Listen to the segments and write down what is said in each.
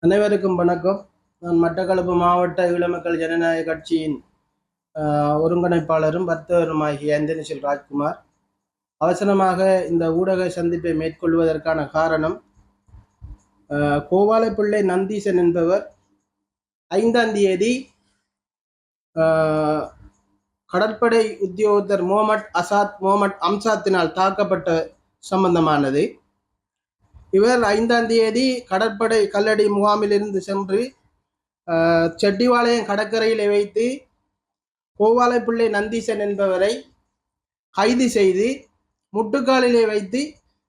அனைவருக்கும் வணக்கம். நான் மட்டக்களப்பு மாவட்ட ஈழமக்கள் ஜனநாயக கட்சியின் ஒருங்கிணைப்பாளரும் வர்த்தகருமாகிய அந்தனிஷில் ராஜ்குமார். அவசரமாக இந்த ஊடக சந்திப்பை மேற்கொள்வதற்கான காரணம், கோவாலப்பிள்ளை நந்தீசன் என்பவர் 5ஆம் தேதி கடற்படை உத்தியோகத்தர் முகமட் அம்சாத்தினால் தாக்கப்பட்ட சம்பந்தமானது. இவர் 5ஆம் தேதி கடற்படை கல்லடி முகாமிலிருந்து சென்று செட்டிவாளையம் கடற்கரையிலே வைத்து கோவாலப்பிள்ளை நந்தீசன் என்பவரை கைது செய்து முட்டுக்காலிலே வைத்து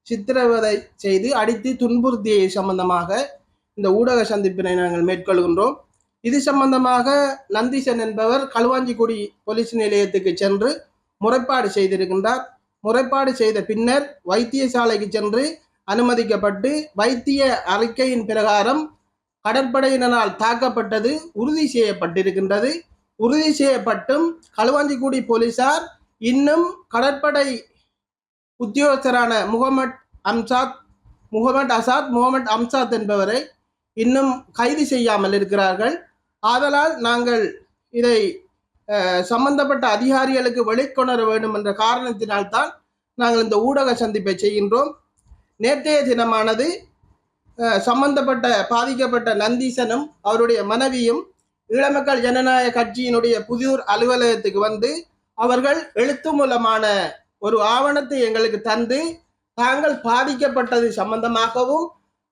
சித்திரவதை செய்து அடித்து துன்புறுத்திய சம்பந்தமாக இந்த ஊடக சந்திப்பினை நாங்கள் மேற்கொள்கின்றோம். இது சம்பந்தமாக நந்தீசன் என்பவர் களுவாஞ்சிக்குடி போலீஸ் நிலையத்துக்கு சென்று முறைப்பாடு செய்திருக்கின்றார். முறைப்பாடு செய்த பின்னர் வைத்தியசாலைக்கு சென்று அனுமதிக்கப்பட்டு வைத்திய அறிக்கையின் பிரகாரம் கடற்படையினரால் தாக்கப்பட்டது உறுதி செய்யப்பட்டிருக்கின்றது. உறுதி செய்யப்பட்டும் களுவாஞ்சிக்குடி போலீசார் இன்னும் கடற்படை உத்தியோகஸ்தரான முகமட் அம்சாத் என்பவரை இன்னும் கைது செய்யாமல் இருக்கிறார்கள். ஆதலால் நாங்கள் இதை சம்பந்தப்பட்ட அதிகாரிகளுக்கு வெளிக்கொணர வேண்டும் என்ற காரணத்தினால்தான் நாங்கள் இந்த ஊடக சந்திப்பை செய்கின்றோம். நேற்றைய தினமானது சம்பந்தப்பட்ட பாதிக்கப்பட்ட நந்தீசனும் அவருடைய மனைவியும் ஈழமக்கள் ஜனநாயக கட்சியினுடைய புதியூர் அலுவலகத்துக்கு வந்து அவர்கள் எழுத்து மூலமான ஒரு ஆவணத்தை எங்களுக்கு தந்து தாங்கள் பாதிக்கப்பட்டது சம்பந்தமாகவும்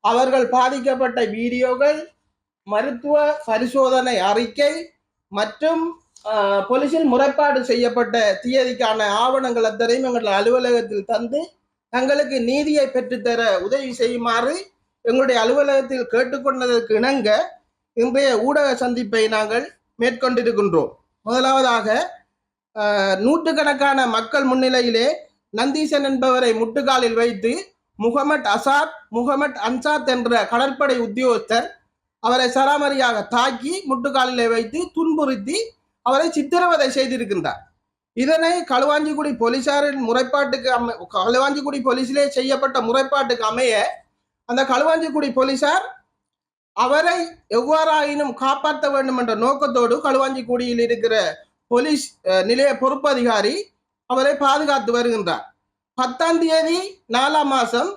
அவர்கள் பாதிக்கப்பட்ட வீடியோகள், மருத்துவ பரிசோதனை அறிக்கை மற்றும் போலீசில் முறைப்பாடு செய்யப்பட்ட தேதிக்கான ஆவணங்கள் அத்தனையும் எங்கள் அலுவலகத்தில் தந்து தங்களுக்கு நீதியை பெற்றுத்தர உதவி செய்யுமாறு எங்களுடைய அலுவலகத்தில் கேட்டுக்கொண்டதற்கு இணங்க இன்றைய ஊடக சந்திப்பை நாங்கள் மேற்கொண்டிருக்கின்றோம். முதலாவதாக நூற்றுக்கணக்கான மக்கள் முன்னிலையிலே நந்தீசன் என்பவரை முட்டுக்காலில் வைத்து முகமட் அன்சாத் என்ற கடற்படை உத்தியோகஸ்தர் அவரை சராமரியாக தாக்கி முட்டுக்காலிலே வைத்து துன்புறுத்தி அவரை சித்திரவதை செய்திருக்கின்றார். இதனை களுவாஞ்சிக்குடி போலீசாரின் முறைப்பாட்டுக்கு களுவாஞ்சிக்குடி போலீசிலே செய்யப்பட்ட முறைப்பாட்டுக்கு அமைய அந்த களுவாஞ்சிக்குடி போலீசார் அவரை எவ்வாறாயினும் காப்பாற்ற வேண்டும் என்ற நோக்கத்தோடு களுவாஞ்சிக்குடியில் இருக்கிற போலீஸ் நிலைய பொறுப்பு அதிகாரி அவரை பாதுகாத்து வருகின்றார். 10ஆம் தேதி 4ஆம் மாதம்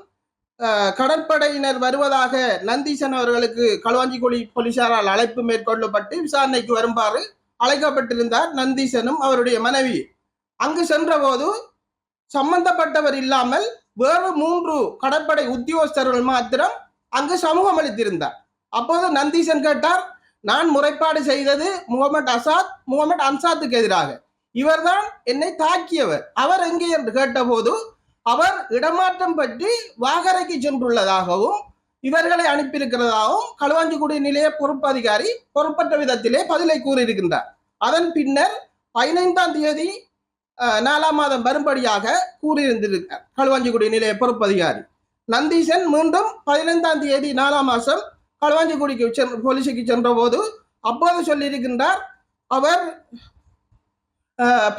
கடற்படையினர் வருவதாக நந்தீசன் அவர்களுக்கு களுவாஞ்சிக்குடி போலீசாரால் அழைப்பு மேற்கொள்ளப்பட்டு விசாரணைக்கு வருமாறு அழைக்கப்பட்டிருந்தார் நந்தீசனும் அவருடைய மனைவி. அங்கு சென்ற போது சம்பந்தப்பட்டவர் இல்லாமல் வேறு 3 கடற்படை உத்தியோகஸ்தர்கள் மாத்திரம் அங்கு சமூகம் அளித்திருந்தார். அப்போது நந்தீசன் கேட்டார், நான் முறைப்பாடு செய்தது முகமட் அன்சாத்துக்கு எதிராக, இவர்தான் என்னை தாக்கியவர், அவர் எங்கே என்று கேட்டபோது அவர் இடமாற்றம் பற்றி வாகரைக்கு சென்றுள்ளதாகவும் இவர்களை அனுப்பியிருக்கிறதாகவும் களுவாஞ்சிக்குடி நிலைய பொறுப்பு அதிகாரி பொறுப்பற்ற விதத்திலே பதிலை கூறியிருக்கின்றார். அதன் பின்னர் 15ஆம் தேதி 4ஆம் மாதம் வரும்படியாக கூறியிருந்திருக்கிறார் களுவாஞ்சிக்குடி நிலைய பொறுப்பு அதிகாரி. நந்தீசன் மீண்டும் 15ஆம் தேதி 4ஆம் மாதம் களுவாஞ்சிக்குடிக்கு போலீஸுக்கு சென்ற போது அப்போது சொல்லியிருக்கின்றார், அவர்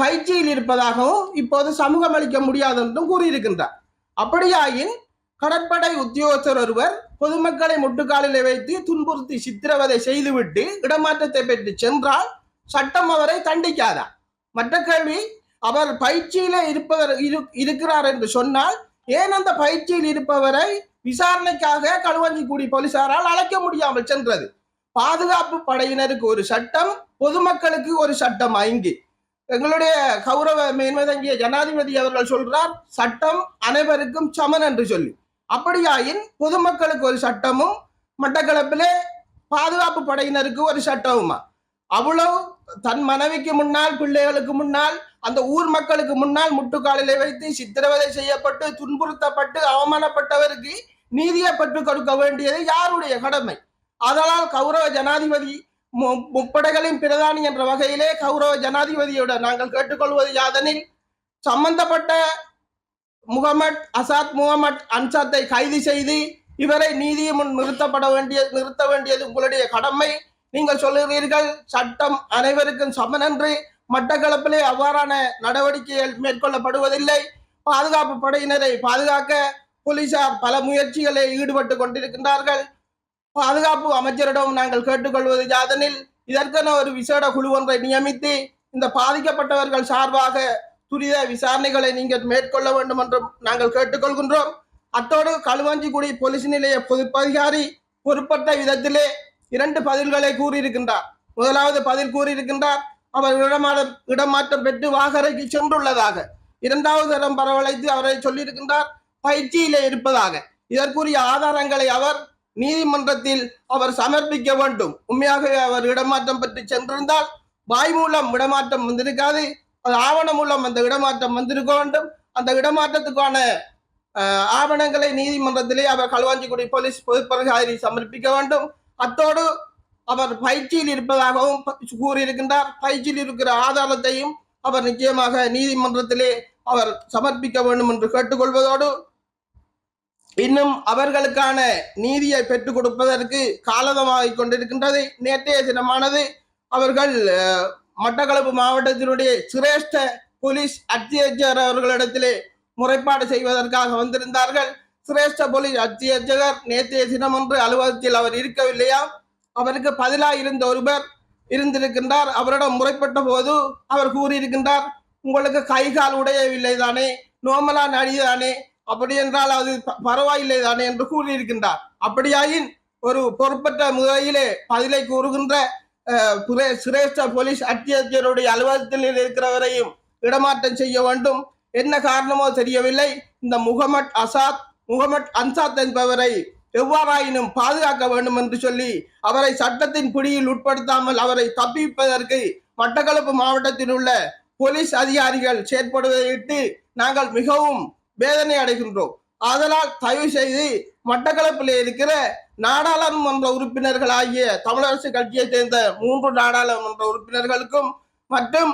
பயிற்சியில் இருப்பதாகவும் இப்போது சமூகம் அளிக்க முடியாது என்றும் கூறியிருக்கின்றார். அப்படியாயின் கடற்படை உத்தியோகஸ்தர் ஒருவர் பொதுமக்களை முட்டுக்காலிலே வைத்து துன்புறுத்தி சித்திரவதை செய்துவிட்டு இடமாற்றத்தை பெற்று சென்றால் சட்டம் அவரை தண்டிக்காதா? மற்ற கேள்வி, அவர் பயிற்சியிலே இருக்கிறார் என்று சொன்னால் ஏன் அந்த பயிற்சியில் இருப்பவரை விசாரணைக்காக களுவாஞ்சிக்குடி போலீசாரால் அழைக்க முடியாமல் சென்றது? பாதுகாப்பு படையினருக்கு ஒரு சட்டம், பொதுமக்களுக்கு ஒரு சட்டம். இங்கு எங்களுடைய கௌரவ மேன்மதங்கிய ஜனாதிபதி அவர்கள் சொல்றார், சட்டம் அனைவருக்கும் சமன் என்று சொல்லி. அப்படியாயின் பொதுமக்களுக்கு ஒரு சட்டமும் மட்டக்களப்பிலே பாதுகாப்பு படையினருக்கு ஒரு சட்டமுமா? அவ்வளவு தன் மனைவிக்கு முன்னால், பிள்ளைகளுக்கு முன்னால், அந்த ஊர் மக்களுக்கு முன்னால் முட்டுக்காலிலே வைத்து சித்திரவதை செய்யப்பட்டு துன்புறுத்தப்பட்டு அவமானப்பட்டவருக்கு நீதியை பெற்றுக் கொடுக்க வேண்டியது யாருடைய கடமை? அதனால் கௌரவ ஜனாதிபதி முப்படைகளின் பிரதானி என்ற வகையிலே கௌரவ ஜனாதிபதியோட நாங்கள் கேட்டுக்கொள்வது யாதெனில், சம்பந்தப்பட்ட முகமட் அன்சாத்தை கைது செய்து இவரை நீதியை முன் நிறுத்த வேண்டியது உங்களுடைய கடமை. நீங்கள் சொல்லுகிறீர்கள் சட்டம் அனைவருக்கும் சமன் என்று. மட்டக்களப்பிலே அவ்வாறான நடவடிக்கைகள் மேற்கொள்ளப்படுவதில்லை. பாதுகாப்பு படையினரை பாதுகாக்க போலீசார் பல முயற்சிகளில் ஈடுபட்டு கொண்டிருக்கின்றார்கள். பாதுகாப்பு அமைச்சரிடம் நாங்கள் கேட்டுக்கொள்வது யாதெனில் இதற்கென ஒரு விசேட குழு ஒன்றை நியமித்து இந்த பாதிக்கப்பட்டவர்கள் சார்பாக துரித விசாரணைகளை நீங்கள் மேற்கொள்ள வேண்டும் என்றும் நாங்கள் கேட்டுக்கொள்கின்றோம். அத்தோடு களுவாஞ்சிக்குடி போலீஸ் நிலைய பொறுப்பதிகாரி பொறுப்பட்ட விதத்திலே 2 பதில்களை கூறியிருக்கின்றார். முதலாவது பதில் கூறியிருக்கின்றார் அவர் இடமாற்றம் பெற்று வாகரைக்கு சென்றுள்ளதாக. 2வது தரம் வரவழைத்து அவரை சொல்லியிருக்கின்றார் பயிற்சியிலே இருப்பதாக. இதற்குரிய ஆதாரங்களை அவர் நீதிமன்றத்தில் அவர் சமர்ப்பிக்க வேண்டும். உண்மையாகவே அவர் இடமாற்றம் பெற்று சென்றிருந்தால் வாய் மூலம் இடமாற்றம் வந்திருக்காது, அது ஆவணம் மூலம் அந்த இடமாற்றம் வந்திருக்க வேண்டும். அந்த இடமாற்றத்துக்கான ஆவணங்களை நீதிமன்றத்திலே அவர் களுவாஞ்சிக்குடி போலீஸ் பொதுப்பதிகாரி சமர்ப்பிக்க வேண்டும். அத்தோடு அவர் பயிற்சியில் இருப்பதாகவும் கூறியிருக்கின்றார். பயிற்சியில் இருக்கிற ஆதாரத்தையும் அவர் நிச்சயமாக நீதிமன்றத்திலே அவர் சமர்ப்பிக்க வேண்டும் என்று கேட்டுக்கொள்வதோடு இன்னும் அவர்களுக்கான நீதியை பெற்றுக் கொடுப்பதற்கு காலதமாகிக் கொண்டிருக்கின்றது. நேற்றைய தினமானது அவர்கள் மட்டக்களப்பு மாவட்டத்தினுடைய சிரேஷ்ட போலீஸ் அத்தியட்சகர் அவர்களிடத்திலே முறைப்பாடு செய்வதற்காக வந்திருந்தார்கள். சிரேஷ்ட போலீஸ் அத்தியட்சகர் நேற்றைய தினமன்று அலுவலகத்தில் அவர் இருக்கவில்லையா, அவருக்கு பதிலாக இருந்த ஒருவர் இருந்திருக்கின்றார். அவரிடம் முறைப்பட்ட போது அவர் கூறியிருக்கின்றார், உங்களுக்கு கை கால் உடையவில்லை தானே, நோமலா நடிதானே, அப்படி என்றால் அது பரவாயில்லை தானே என்று கூறியிருக்கின்றார். அப்படியாயின் ஒரு பொறுப்பற்ற முறையிலே பதிலை கூறுகின்ற சிரேஷ்ட போலீஸ் அத்தியட்சருடைய அலுவலகத்தில் இருக்கிறவரையும் இடமாற்றம் செய்ய வேண்டும். என்ன காரணமோ தெரியவில்லை. இந்த முகமட் அன்சாத் என்பவரை எவ்வாறாயினும் பாதுகாக்க வேண்டும் என்று சொல்லி அவரை சட்டத்தின் பிடியில் உட்படுத்தாமல் அவரை தப்பிப்பதற்கு மட்டக்களப்பு மாவட்டத்தில் உள்ள போலீஸ் அதிகாரிகள் செயற்படுவதையிட்டு நாங்கள் மிகவும் வேதனை அடைகின்றோம். ஆதலால் தயவு செய்து மட்டக்களப்பில் இருக்கிற நாடாளுமன்ற உறுப்பினர்கள் ஆகிய தமிழரசு கட்சியை சேர்ந்த 3 நாடாளுமன்ற உறுப்பினர்களுக்கும் மற்றும்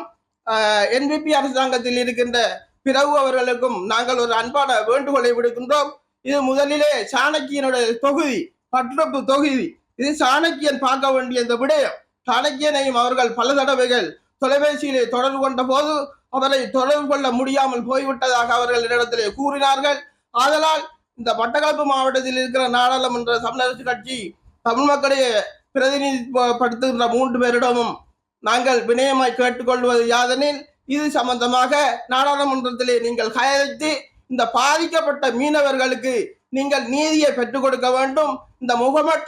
என்பிபி அரசாங்கத்தில் இருக்கின்ற பிறகு அவர்களுக்கும் நாங்கள் ஒரு அன்பான வேண்டுகோளை விடுக்கின்றோம். இது முதலிலே சாணக்கியனுடைய தொகுதி, பட்டுப்பு தொகுதி. இது சாணக்கியன் பார்க்க வேண்டிய இந்த விடயம். சாணக்கியனையும் அவர்கள் பல தடவைகள் தொலைபேசியிலே தொடர்பு கொண்ட போது அவரை தொடர்பு கொள்ள முடியாமல் போய்விட்டதாக அவர்கள் இடத்திலே கூறினார்கள். ஆதலால் இந்த மட்டக்களப்பு மாவட்டத்தில் இருக்கிற நாடாளுமன்ற தமிழரசு கட்சி தமிழ் மக்களை பிரதிநிதித்துவப்படுத்துகின்ற 3 பேரிடமும் நாங்கள் வினயமாய் கேட்டுக்கொள்வது யாதெனில் இது சம்பந்தமாக நாடாளுமன்றத்திலே நீங்கள் கையெழுத்து இந்த பாதிக்கப்பட்ட மீனவர்களுக்கு நீங்கள் நீதியை பெற்றுக் கொடுக்க வேண்டும். இந்த முகமட்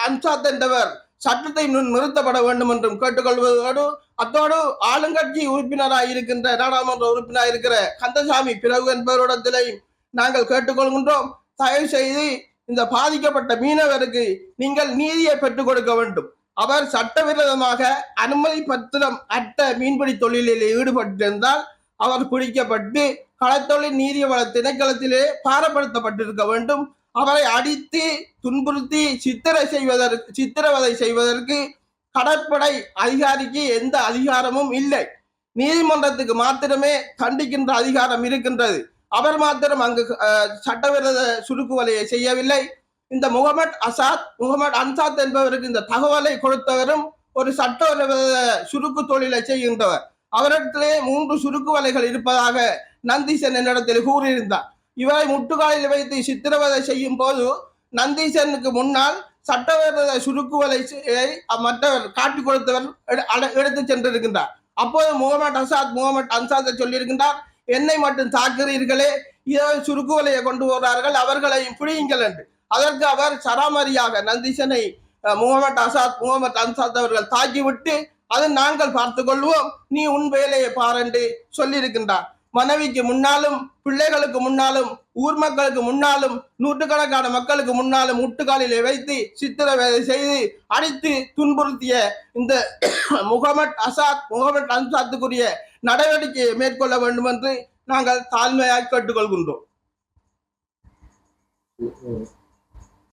அன்சாத் என்பவர் சட்டத்தை நிறுத்தப்பட வேண்டும் என்றும் கேட்டுக்கொள்வதோடு அத்தோடு ஆளுங்கட்சி உறுப்பினராக இருக்கின்ற நாடாளுமன்ற உறுப்பினராக இருக்கிற கந்தசாமி பிறகு என்பவரிடத்திலே நாங்கள் கேட்டுக்கொள்கின்றோம். தயவு செய்து இந்த பாதிக்கப்பட்ட மீனவருக்கு நீங்கள் நீதியை பெற்றுக் கொடுக்க வேண்டும். அவர் சட்டவிரோதமாக அனுமதி பத்திரம் அற்ற மீன்பிடி தொழிலில் ஈடுபட்டிருந்தால் அவர் பிடிக்கப்பட்டு களத்தொழில் நீதிவள திணைக்களத்திலே பாரப்படுத்தப்பட்டிருக்க வேண்டும். அவரை அடித்து துன்புறுத்தி சித்திரவதை செய்வதற்கு கடற்படை அதிகாரிக்கு எந்த அதிகாரமும் இல்லை. நீதிமன்றத்துக்கு மாத்திரமே தண்டிக்கின்ற அதிகாரம் இருக்கின்றது. அவர் மாத்திரம் அங்கு சட்டவிரோத சுருக்கு வலையை செய்யவில்லை. இந்த முகமட் அன்சாத் என்பவருக்கு இந்த தகவலை கொடுத்தவரும் ஒரு சட்டவிரோத சுருக்கு தொழிலை செய்கின்றவர். அவரிடத்திலே 3 சுருக்கு வலைகள் இருப்பதாக நந்தீசன் என்னிடத்தில் கூறியிருந்தார். இவரை முட்டுக்காலில் வைத்து சித்திரவதை செய்யும் போது நந்தீசனுக்கு முன்னால் சட்டவிரோத சுருக்கு வலை மற்றவர் காட்டி கொடுத்தவர் எடுத்து சென்றிருக்கின்றார். அப்போது முகமட் அன்சாத்தை சொல்லியிருக்கின்றார், என்னை மட்டும் தாக்குறீர்களே, இதோ சுருக்கு வலையை கொண்டு வருகிறார்கள், அவர்களையும் பிடியுங்கள் என்று. அதற்கு அவர் சராமரியாக நந்தீசனை முகமட் அன்சாத் அவர்கள் தாக்கிவிட்டு அது நாங்கள் பார்த்துக் கொள்வோம், நீ உன் வேலையை பாருண்டு சொல்லியிருக்கின்றார். மனைவிக்கு முன்னாலும் பிள்ளைகளுக்கு முன்னாலும் ஊர் மக்களுக்கு முன்னாலும் நூற்றுக்கணக்கான மக்களுக்கு முன்னாலும் முட்டுக்காலிலே வைத்து சித்திரவதை செய்து அடித்து துன்புறுத்திய இந்த முகமட் அன்சாத்துக்குரிய நடவடிக்கையை மேற்கொள்ள வேண்டும் என்று நாங்கள் தாழ்மையாக கேட்டுக்கொள்கின்றோம்.